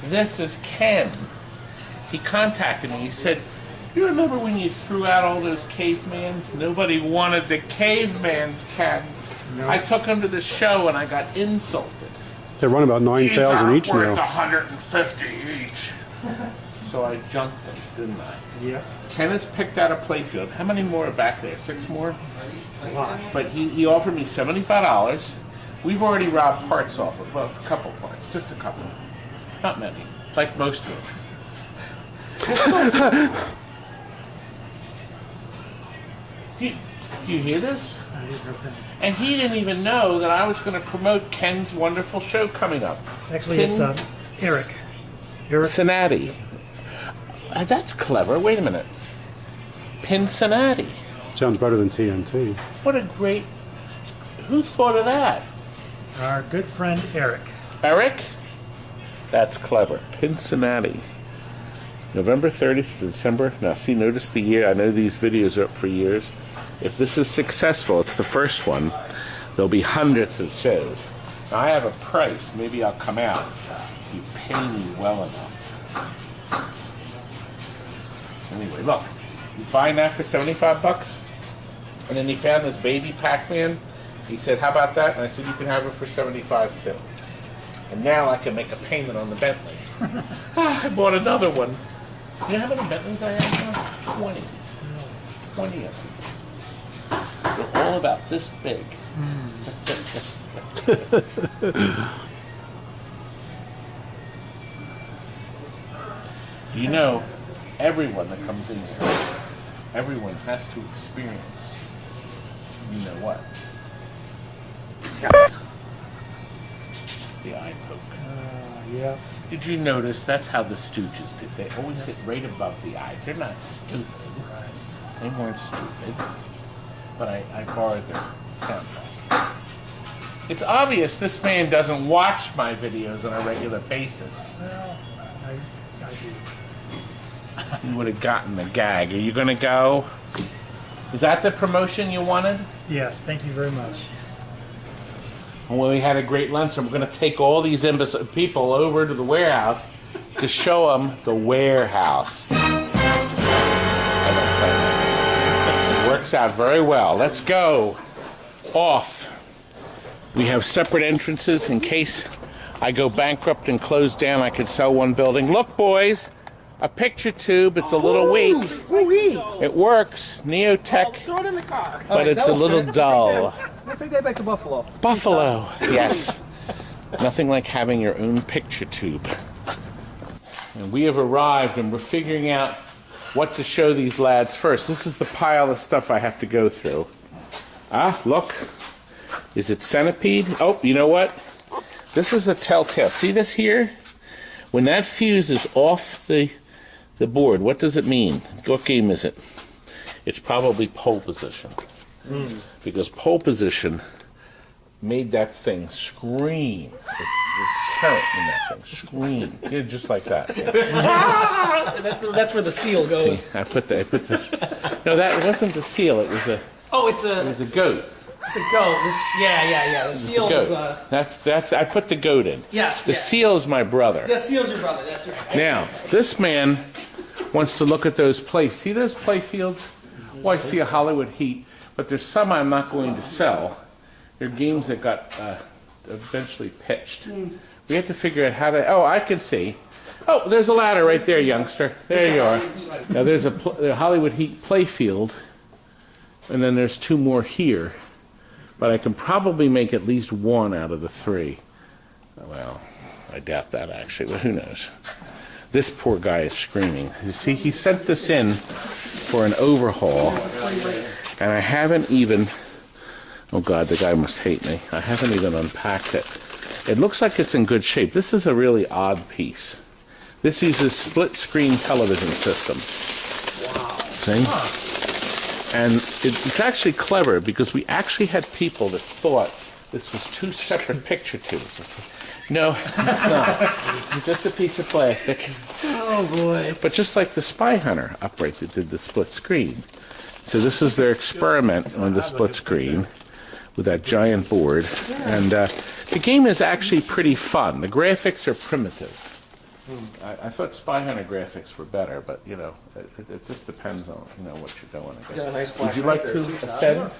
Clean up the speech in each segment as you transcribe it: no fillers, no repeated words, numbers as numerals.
This is Ken. He contacted me. He said, you remember when you threw out all those cavemans? Nobody wanted the cavemans, Ken. No. I took them to the show and I got insulted. They run about 9,000 each now. Worth 150 each. So I junked them, didn't I? Yeah. Kenneth's picked out a playfield. How many more are back there? 6 more? A lot. But he offered me $75. We've already robbed parts off it. Well, a couple parts. Just a couple. Not many. Like most of them. Do you hear this? I hear nothing. And he didn't even know that I was going to promote Ken's wonderful show coming up. Actually, it's Eric. Pincinnati. That's clever. Wait a minute. Pincinnati. Sounds better than TNT. What a great... Who thought of that? Our good friend Eric. Eric? That's clever. Pincinnati. November 30th to December. Now, see, notice the year. I know these videos are up for years. If this is successful, it's the first one, there'll be hundreds of shows. Now, I have a price. Maybe I'll come out if you pay me well enough. Anyway, look. You find that for $75? And then he found this baby Pac-Man. He said, how about that? And I said, you can have it for $75 too. And now I can make a payment on the Bentley. I bought another one. You know how many Bentleys I have now? 20. 20 of them. They're all about this big. You know, everyone that comes in here, everyone has to experience, you know what? The eye poke. Yeah. Did you notice that's how the Stooges did? They always hit right above the eyes. They're not stupid. They weren't stupid. But I borrowed their soundtrack. It's obvious this man doesn't watch my videos on a regular basis. Well, I do. You would have gotten the gag. Are you going to go? Is that the promotion you wanted? Yes, thank you very much. Well, we had a great lunch, and we're going to take all these people over to the warehouse to show them the warehouse. It works out very well. Let's go. Off. We have separate entrances in case I go bankrupt and close down. I could sell one building. Look, boys, a picture tube. It's a little weak. It works. Neotech. Throw it in the car. But it's a little dull. Let's take that back to Buffalo. Buffalo, yes. Nothing like having your own picture tube. And we have arrived and we're figuring out what to show these lads first. This is the pile of stuff I have to go through. Ah, look. Is it Centipede? Oh, you know what? This is a telltale. See this here? When that fuse is off the board, what does it mean? What game is it? It's probably pole position. Because pole position made that thing scream. The current in that thing scream. Yeah, just like that. Yeah. That's where the seal goes. See, I put the. No, that wasn't the seal. It was a. Oh, It was a goat. it's a goat. Yeah. The seal The is goat. That's. I put the goat in. yes. The seal is my brother. The seal's your brother. That's right. Now, this man wants to look at those play. See those play fields? Oh, I see a Hollywood Heat, but there's some I'm not going to sell. They're games that got eventually pitched. We have to figure out how to. Oh, I can see. Oh, there's a ladder right there, youngster. There you are. Now there's a Hollywood Heat play field, and then there's 2 more here. But I can probably make at least 1 out of the 3. Well, I doubt that actually, but who knows? This poor guy is screaming. You see, he sent this in for an overhaul, and I haven't even, oh God, the guy must hate me. I haven't even unpacked it. It looks like it's in good shape. This is a really odd piece. This uses split-screen television system. Wow. See? And it's actually clever because we actually had people that thought this was 2 separate picture tubes. No, it's not. It's just a piece of plastic. Oh boy. But just like the Spy Hunter upright that did the split screen. So this is their experiment on the split screen with that giant board. And the game is actually pretty fun. The graphics are primitive. I thought Spy Hunter graphics were better, but you know, it just depends on what you're doing. I guess. Got a nice black Would you knight like there, to too, Todd. ascend?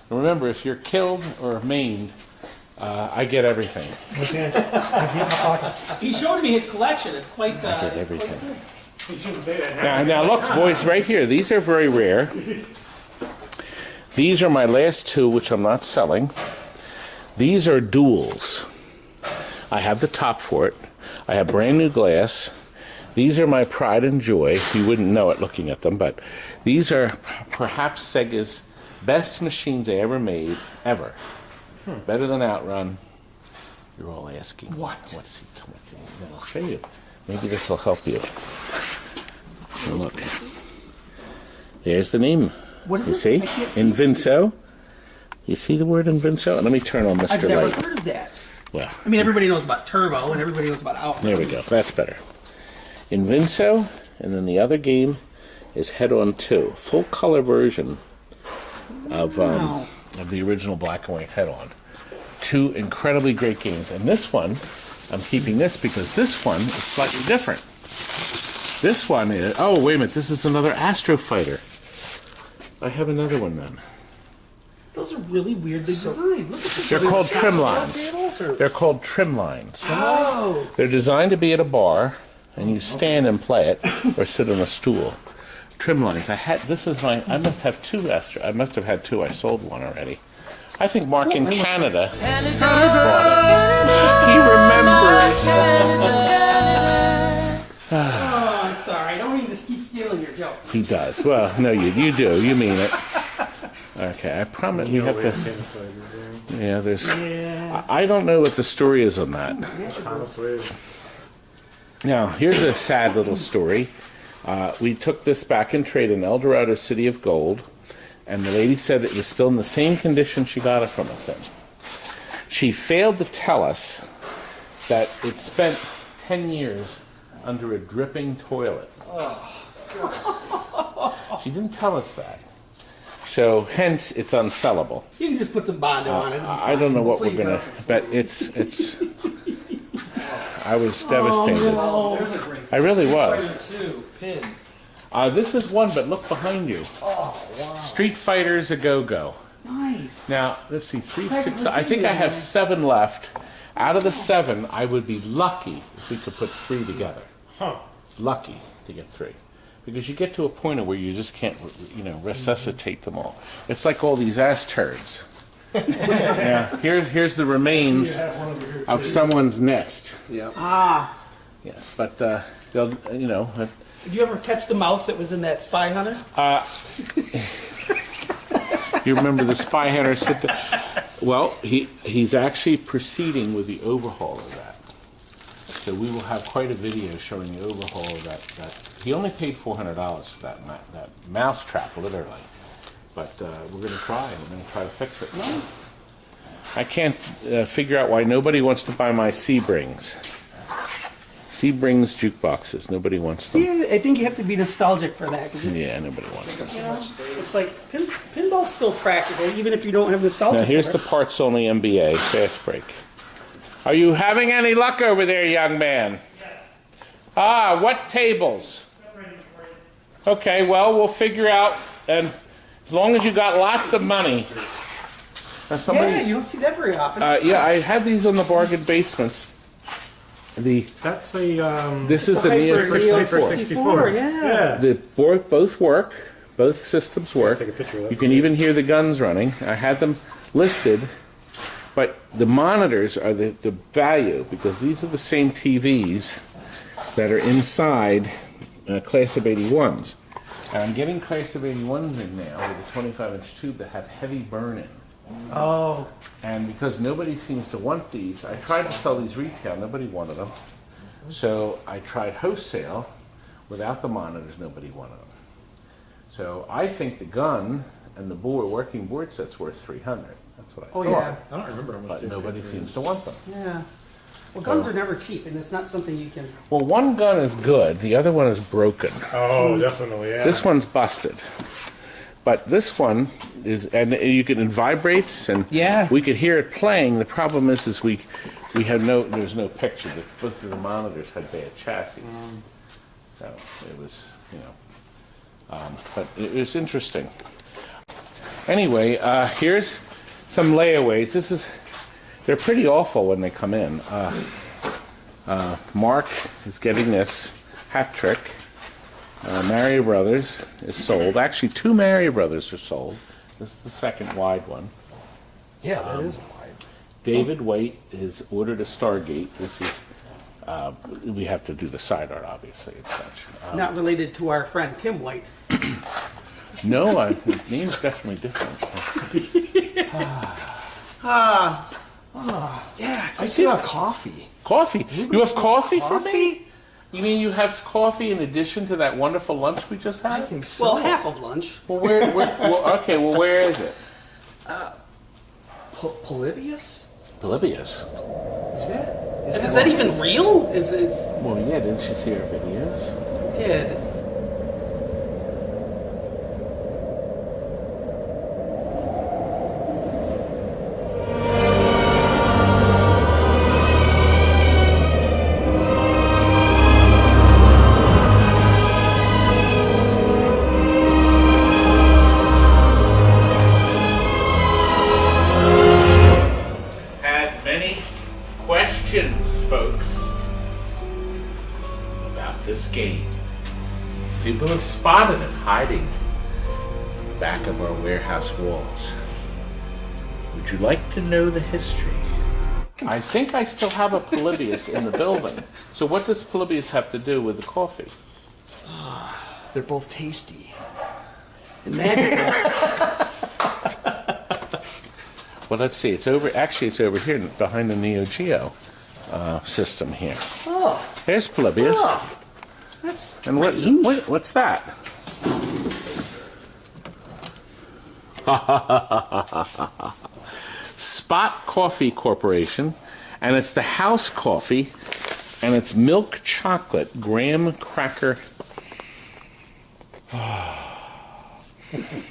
And remember, if you're killed or maimed, I get everything. Okay. I get my pockets. He showed me his collection. It's quite. I get it's quite everything. good. You shouldn't say that. Now look, boys, right here. These are very rare. These are my last two, which I'm not selling. These are duels. I have the top for it. I have brand new glass. These are my pride and joy. You wouldn't know it looking at them, but these are perhaps Sega's best machines they ever made, ever. Better than Outrun. You're all asking. What's he? I'll show you. Maybe this will help you. So look. There's the name. What is You it? see? I can't see. Invinso. You see the word Invinso? Let me turn on Mr. I've never Light. heard of that. Well, I mean, everybody knows about Turbo and everybody knows about Outrun. there we go. That's better. Invinso, and then the other game is Head On 2. Full color version of the original black and white Head On. Two incredibly great games. And this one, I'm keeping this because this one is slightly different. This one is, oh, wait a minute, this is another Astro Fighter. I have another one then. Those are really weirdly designed. Look at this. They're called trim Tables lines. or- They're called trim lines. Oh. They're designed to be at a bar, and you stand and play it, or sit on a stool. Trim lines. I must have two Astro. I must have had two. I sold one already. I think Mark in Canada bought it. He remembers. Oh, I'm sorry. I don't mean to just keep stealing your jokes. He does. Well, no, you do. You mean it. Okay, I promise you have to. Yeah, there's. I don't know what the story is on that. Now, here's a sad little story. We took this back in trade in El Dorado, City of Gold, and the lady said it was still in the same condition she got it from us in. She failed to tell us that it spent 10 years under a dripping toilet. She didn't tell us that. So, hence, it's unsellable. You can just put some Bondo on it. I don't know what we're gonna, but it's. I was devastated. There's a great I really was. two pin. This is one, but look behind you. Oh, wow. Street Fighter's a go-go. Nice. Now, let's see, 3, 6. I think I have 7 left. Out of the 7, I would be lucky if we could put 3 together. Lucky to get 3. Because you get to a point where you just can't, resuscitate them all. It's like all these ass turds. Now, here's the remains of someone's nest. Yeah. Ah. Yes, but they'll, Did you ever catch the mouse that was in that Spy Hunter? you remember the Spy Hunter sit there? Well, he's actually proceeding with the overhaul of that. So we will have quite a video showing the overhaul of that. He only paid $400 for that mouse trap, literally. But we're going to try. We're going to try to fix it. Nice. I can't figure out why nobody wants to buy my Seabrings. Seabrings jukeboxes. Nobody wants them. See, I think you have to be nostalgic for that. 'Cause Yeah, nobody wants them. it's like pinball's still practical, even if you don't have nostalgia. Now here's for the it. parts only MBA fast break. Are you having any luck over there, young man? Yes. What tables? Okay, well, we'll figure out, and as long as you got lots of money. Now somebody, Yeah, you don't see that very often. yeah, I had these on the bargain basements. That's a. This is the Neo 64. 64, yeah. Both work. Both systems work. Take a picture of that. You can even hear the guns running. I had them listed, but the monitors are the value because these are the same TVs that are inside Class of 81s. And I'm getting Class of 81s in now with a 25-inch tube that have heavy burn-in. Oh. And because nobody seems to want these, I tried to sell these retail. Nobody wanted them. So I tried wholesale. Without the monitors, nobody wanted them. So I think the gun and the working board set's worth $300. That's what I Oh, thought. yeah. I don't remember how much. But nobody seems to want them. Yeah. Well, guns are never cheap, and it's not something you can. Well, one gun is good. The other one is broken. Oh, definitely. Yeah. This one's busted. But this one is, and it vibrates, and Yeah. we could hear it playing. The problem is we there was no picture. Both of the monitors had bad chassis. So it was, but it was interesting. Anyway, here's some layaways. They're pretty awful when they come in. Mark is getting this hat trick. Mario Brothers is sold. Actually, 2 Mario Brothers are sold. This is the second wide one. Yeah, that is wide. David White has ordered a Stargate. This is, we have to do the side art, obviously, and such. Not related to our friend Tim White. No, his name's definitely different. Yeah. I see a coffee. Coffee. You have coffee for me? Coffee? You mean you have coffee in addition to that wonderful lunch we just had? I think so. Well, half of lunch. Well, where is it? Polybius? Polybius. Is that? Is that even real? Well, yeah, didn't you see our videos? Did. Had many questions, folks, about this game. People have spotted it hiding back of our warehouse walls. Would you like to know the history? I think I still have a Polybius in the building. So what does Polybius have to do with the coffee? They're both tasty. Well, let's see. It's over. Actually, it's over here behind the Neo Geo system here. Oh. There's Polybius. Oh. That's And what's that? Spot Coffee Corporation, and it's the house coffee, and it's milk chocolate graham cracker.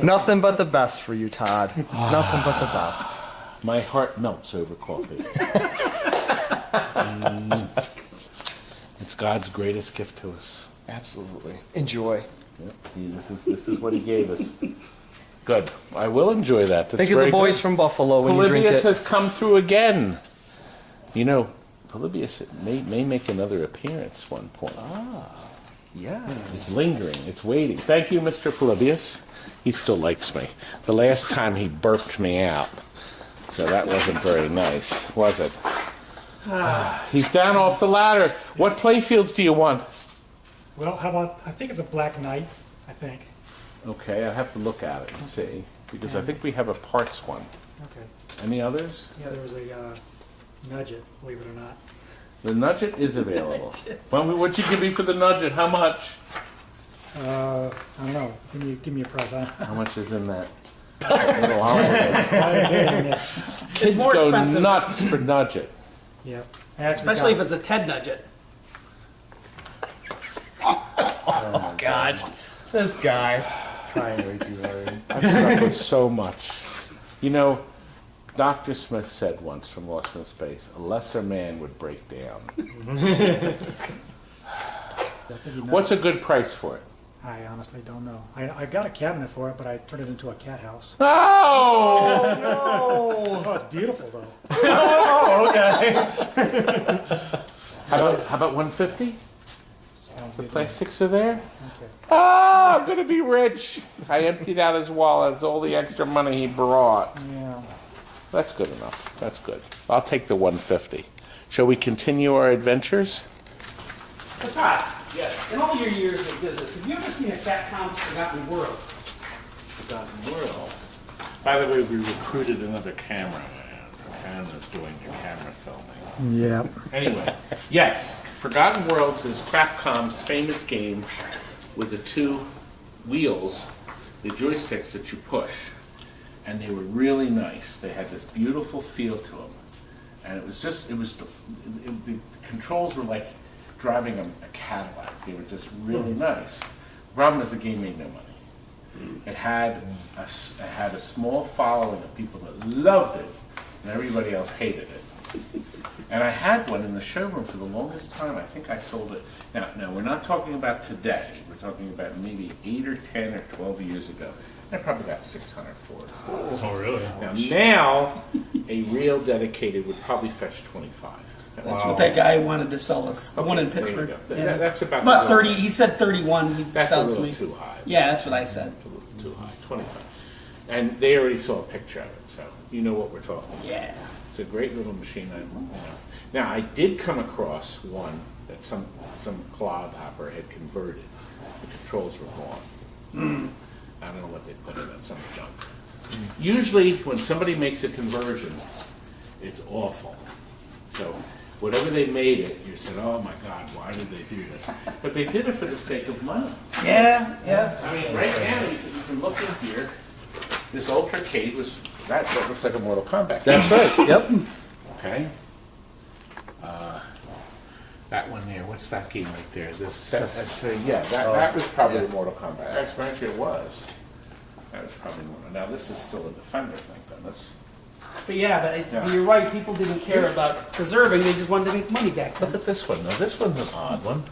nothing but the best for you, Todd. Nothing but the best. My heart melts over coffee. It's God's greatest gift to us. Absolutely. Enjoy. Yep. This is what He gave us. Good. I will enjoy that. That's Think of the very boys good. from Buffalo when you drink Polybius it. has come through again. You know, Polybius may make another appearance one point. Yes. It's lingering. It's waiting. Thank you, Mr. Polybius. He still likes me. The last time he burped me out. So that wasn't very nice, was it? He's down off the ladder. What playfields do you want? Well, how about, I think it's a Black Knight, I think. Okay, I have to look at it and see. Because I think we have a parts one. Okay. Any others? Yeah, there was a Nudget, believe it or not. The Nudget is available. Well, what'd you give me for the Nudget? How much? I don't know. Give me a price. How much is in that little envelope? Kids more go expensive. nuts for Nudget. Yeah. I actually Especially if got, it's a Ted Nugget. Oh, God. This guy. Trying way too hard. I put up with so much. You know, Dr. Smith said once from Lost in Space, a lesser man would break down. What's a good price for it? I honestly don't know. I got a cabinet for it, but I turned it into a cat house. Oh! No. Oh, it's beautiful though. Oh, okay. How about 150? Sounds The good. plastics are there? Okay. Ah, I'm gonna be rich. I emptied out his wallet. It's all the extra money he brought. Yeah. That's good enough. That's good. I'll take the 150. Shall we continue our adventures? So Todd, in all your years of business, have you ever seen a Capcom's Forgotten Worlds? Forgotten World. By the way, we recruited another cameraman. Hannah's doing your camera filming. Yeah. Anyway, yes, Forgotten Worlds is Capcom's famous game with the 2 wheels, the joysticks that you push. And they were really nice. They had this beautiful feel to them. And the controls were like driving a Cadillac. They were just really nice. The problem is the game made no money. It had a small following of people that loved it, and everybody else hated it. And I had one in the showroom for the longest time. I think I sold it. Now we're not talking about today. We're talking about maybe 8 or 10 or 12 years ago. I probably got 600 for it. Oh, really? Now, a real dedicated would probably fetch 25. That's what that guy wanted to sell us. The one in There you Pittsburgh. go. Yeah. That's about About the 30. He said 31. He'd That's a sell it to little me. too high. Yeah, that's what I said. It's a little too high. 25. And they already saw a picture of it, so you know what we're talking about. Yeah. It's a great little machine. Now, I did come across one that some clodhopper had converted. The controls were gone. I don't know what they put in it, some junk. Usually, when somebody makes a conversion, it's awful. So, whatever they made it, you said, oh my God, why did they do this? But they did it for the sake of money. Yeah, yeah. I mean, right now, you can look in here, this Ultra Kate that looks like a Mortal Kombat. That's right. Yep. Okay. That one there, what's that game right there? Is this, yeah, that was probably a Mortal Kombat. Actually, it was. That was probably one. Now, this is still a Defender, thank goodness. But yeah, Yeah. you're right. People didn't care about preserving. They just wanted to make money back then. Look at this one. Now, this one's an odd one.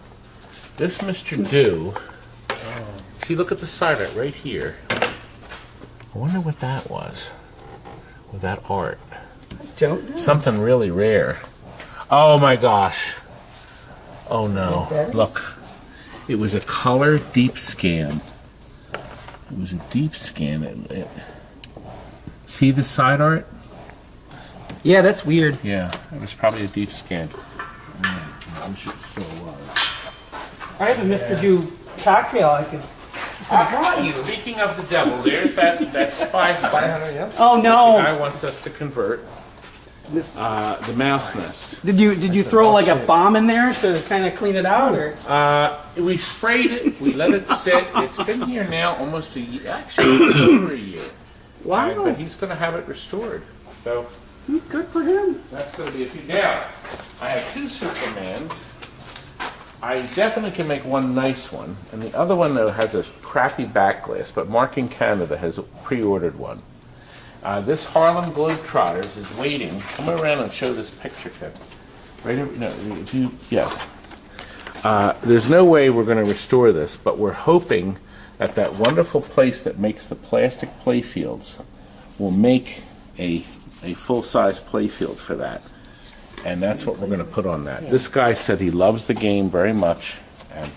This Mr. Do. See, look at the side art right here. I wonder what that was. With that art. Don't know. Something really rare. Oh my gosh. Oh no. Look. It was a color deep scan. It was a deep scan. See the side art? Yeah, that's weird. Yeah, it was probably a deep scan. I'm sure it still was. I have a Mr. Do cocktail I could brought you. Speaking of the devil, there's that spy hunter. Yep. Oh The no! guy wants us to convert the mouse nest. Did you throw like a bomb in there to kind of clean it out, or? We sprayed it. We let it sit. It's been here now almost a year. Actually, over a year. Wow, But he's going to have it restored. So good for him. that's going to be a few. Now, I have 2 Supermans. I definitely can make one nice one, and the other one though has a crappy back glass. But Mark in Canada has pre-ordered one. This Harlem Globetrotters is waiting. Come around and show this picture, Ken. Right over, no, if you, yeah. There's no way we're going to restore this, but we're hoping that that wonderful place that makes the plastic playfields will make a full-size playfield for that. And that's what we're going to put on that. This guy said he loves the game very much, and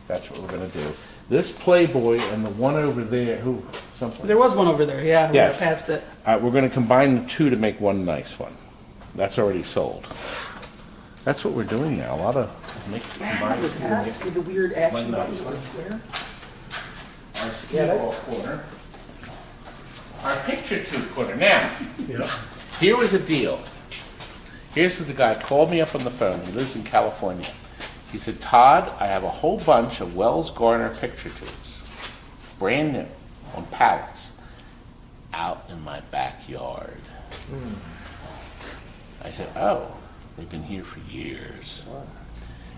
that's what we're going to do. This Playboy and the one over there, There was one over there. Yeah, Yes. we passed it. we're going to combine the 2 to make one nice one. That's already sold. That's what we're doing now. A lot of combining the 2 and get With the weird action one buttons nice on one. the square. Our skee-ball corner. Our picture tube corner. Now, here was a deal. Here's what the guy called me up on the phone. He lives in California. He said, Todd, I have a whole bunch of Wells Garner picture tubes, brand new, on pallets, out in my backyard. I said, oh, they've been here for years.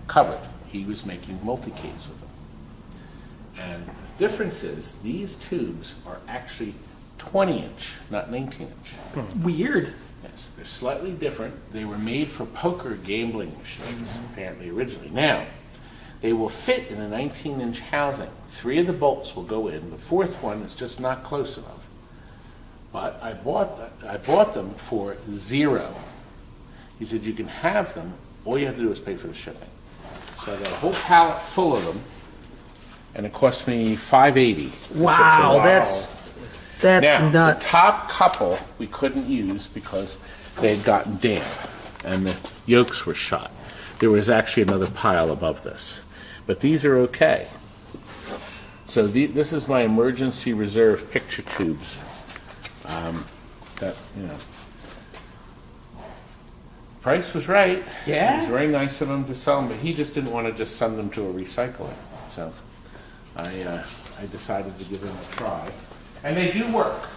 Covered. He was making multi-case with them. And the difference is, these tubes are actually 20-inch, not 19-inch. Weird. Yes, they're slightly different. They were made for poker gambling machines, apparently originally. Now, they will fit in a 19-inch housing. 3 of the bolts will go in. The 4th one is just not close enough. But I bought them for $0. He said, you can have them. All you have to do is pay for the shipping. So I got a whole pallet full of them, and it cost me $5.80. Wow, that's Now, nuts. the top couple we couldn't use because they had gotten damp and the yolks were shot. There was actually another pile above this. But these are okay. So this is my emergency reserve picture tubes. Price was right. Yeah. It was very nice of him to sell them, but he just didn't want to just send them to a recycler. So I decided to give them a try. And they do work.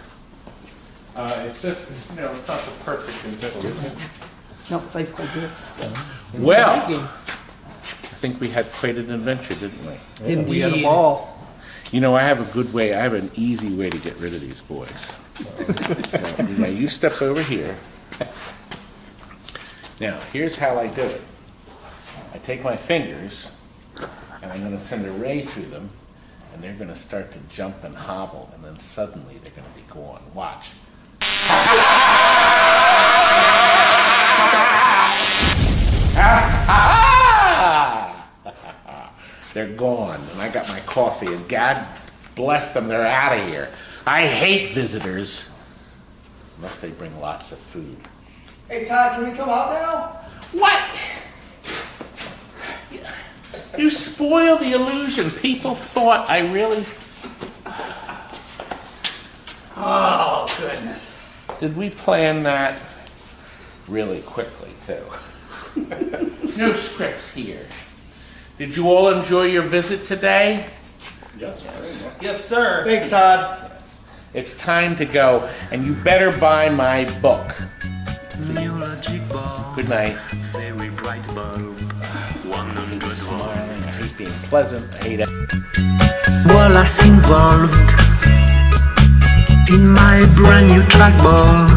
It's just, it's not the perfect installation. No, it's like good. Well, I think we had quite an adventure, didn't we? Indeed. We had a ball. I have a good way, I have an easy way to get rid of these boys. So, you step over here. Now, here's how I do it. I take my fingers, and I'm going to send a ray through them, and they're going to start to jump and hobble, and then suddenly they're going to be gone. Watch. They're gone, and I got my coffee, and God bless them, they're out of here. I hate visitors, unless they bring lots of food. Hey, Todd, can we come out now? What? You spoil the illusion. People thought I really... Oh, goodness. Did we plan that really quickly, too? No scripts here. Did you all enjoy your visit today? Yes. Yes, sir. Thanks, Todd. It's time to go, and you better buy my book. Good night. Very bright bulb, 100 Smiling. I hate being pleasant. I hate it. Wallace involved in my brand new trackball.